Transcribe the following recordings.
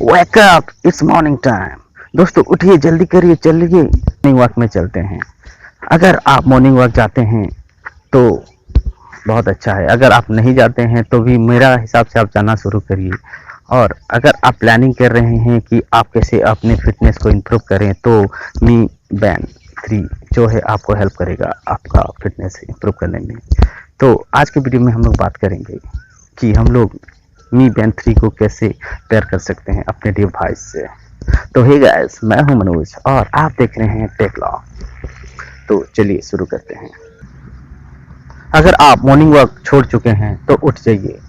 Wake up, it's morning time. दोस्तों उठिए, जल्दी करिए, चलिए मॉर्निंग वॉक में चलते हैं। अगर आप मॉर्निंग वॉक जाते हैं तो बहुत अच्छा है, अगर आप नहीं जाते हैं तो भी मेरा हिसाब से आप जाना शुरू करिए। और अगर आप प्लानिंग कर रहे हैं कि आप कैसे अपने फिटनेस को इम्प्रूव करें तो मी बैन 3 जो है आपको हेल्प करेगा आपका फिटनेस इम्प्रूव करने में। तो आज के वीडियो में हम लोग बात करेंगे कि हम लोग मी बैन 3 को कैसे पेयर कर सकते हैं अपने डिवाइस से। तो हे गाइस, मैं हूं मनोज और आप देख रहे हैं टेकलॉक। तो चलिए शुरू करते हैं। अगर आप मॉर्निंग वॉक छोड़ चुके हैं तो उठ जाइए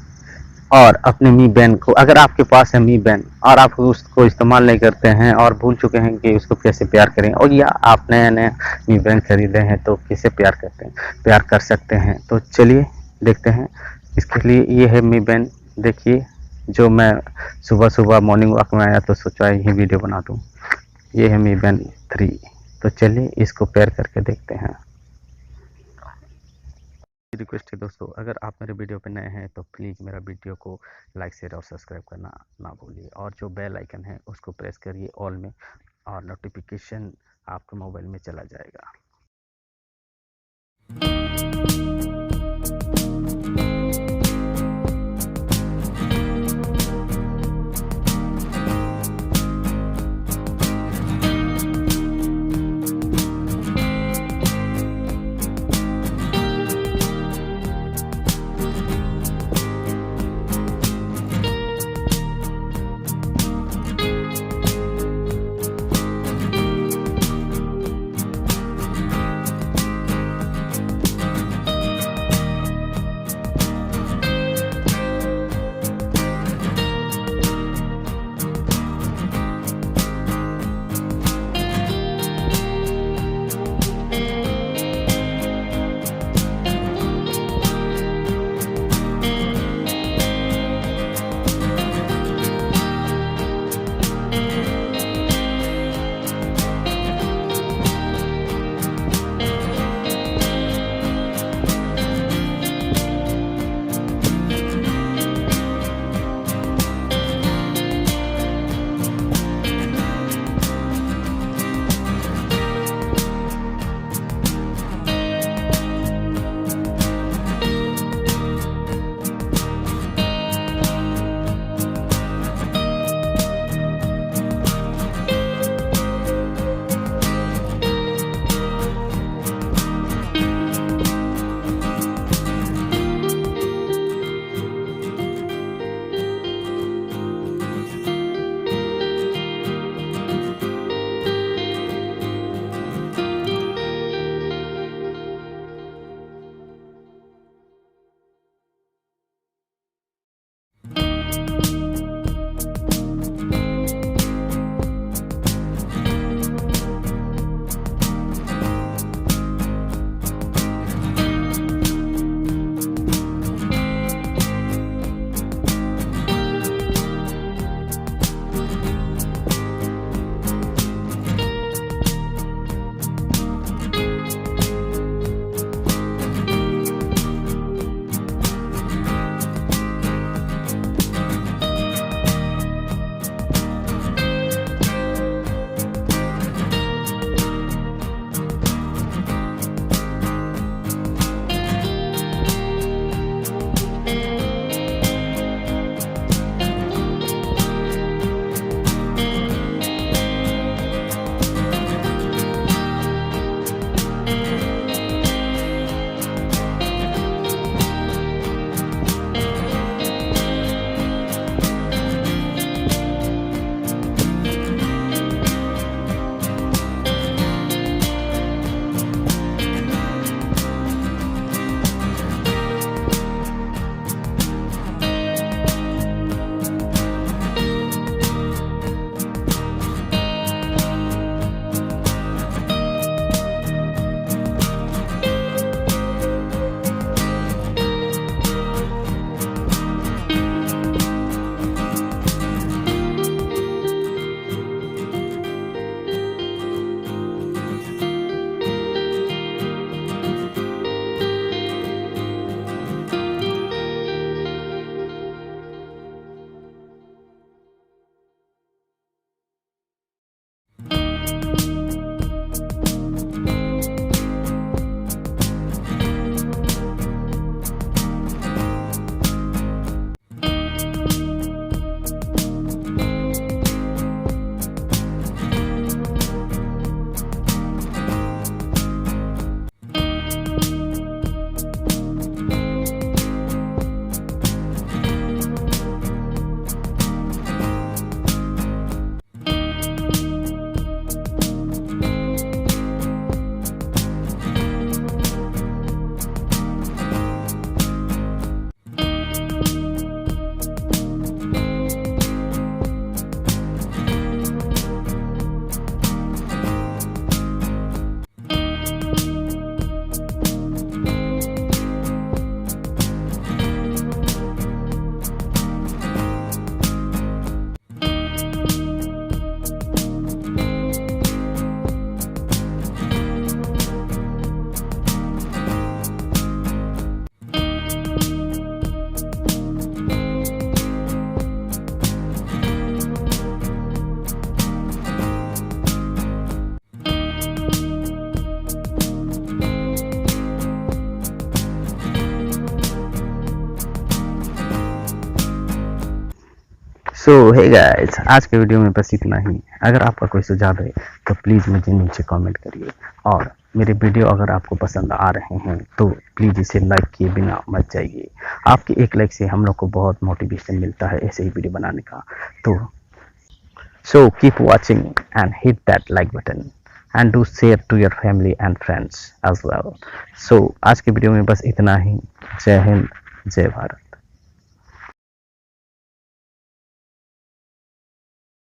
और अपने मी बैन को, अगर आपके पास है मी बैन और आप उसको इस्तेमाल नहीं करते हैं और भूल चुके हैं कि उसको कैसे प्यार करें, और या आप नया नया मी बैन खरीदे हैं तो कैसे प्यार करते हैं, प्यार कर सकते हैं, तो चलिए देखते हैं। इसके लिए ये है मी बैन, देखिए जो मैं सुबह सुबह मॉर्निंग वॉक में आया तो सोचा यही वीडियो बना दूँ। ये है मी बैन 3। तो चलिए इसको पेयर करके देखते हैं। रिक्वेस्ट है दोस्तों, अगर आप मेरे वीडियो पे नए हैं तो प्लीज़ मेरा वीडियो को लाइक शेयर और सब्सक्राइब करना ना भूलिए, और जो बेल आइकन है उसको प्रेस करिए ऑल में, और नोटिफिकेशन आपके मोबाइल में चला जाएगा। सो हे गाइस, आज के वीडियो में बस इतना ही। अगर आपका कोई सुझाव है तो प्लीज़ मुझे नीचे कमेंट करिए, और मेरे वीडियो अगर आपको पसंद आ रहे हैं तो प्लीज़ इसे लाइक किए बिना मत जाइए। आपके एक लाइक से हम लोग को बहुत मोटिवेशन मिलता है ऐसे ही वीडियो बनाने का। तो so keep watching and hit that like button and do share to your family and friends as well. So आज के वीडियो में बस इतना ही। जय हिंद, जय भारत।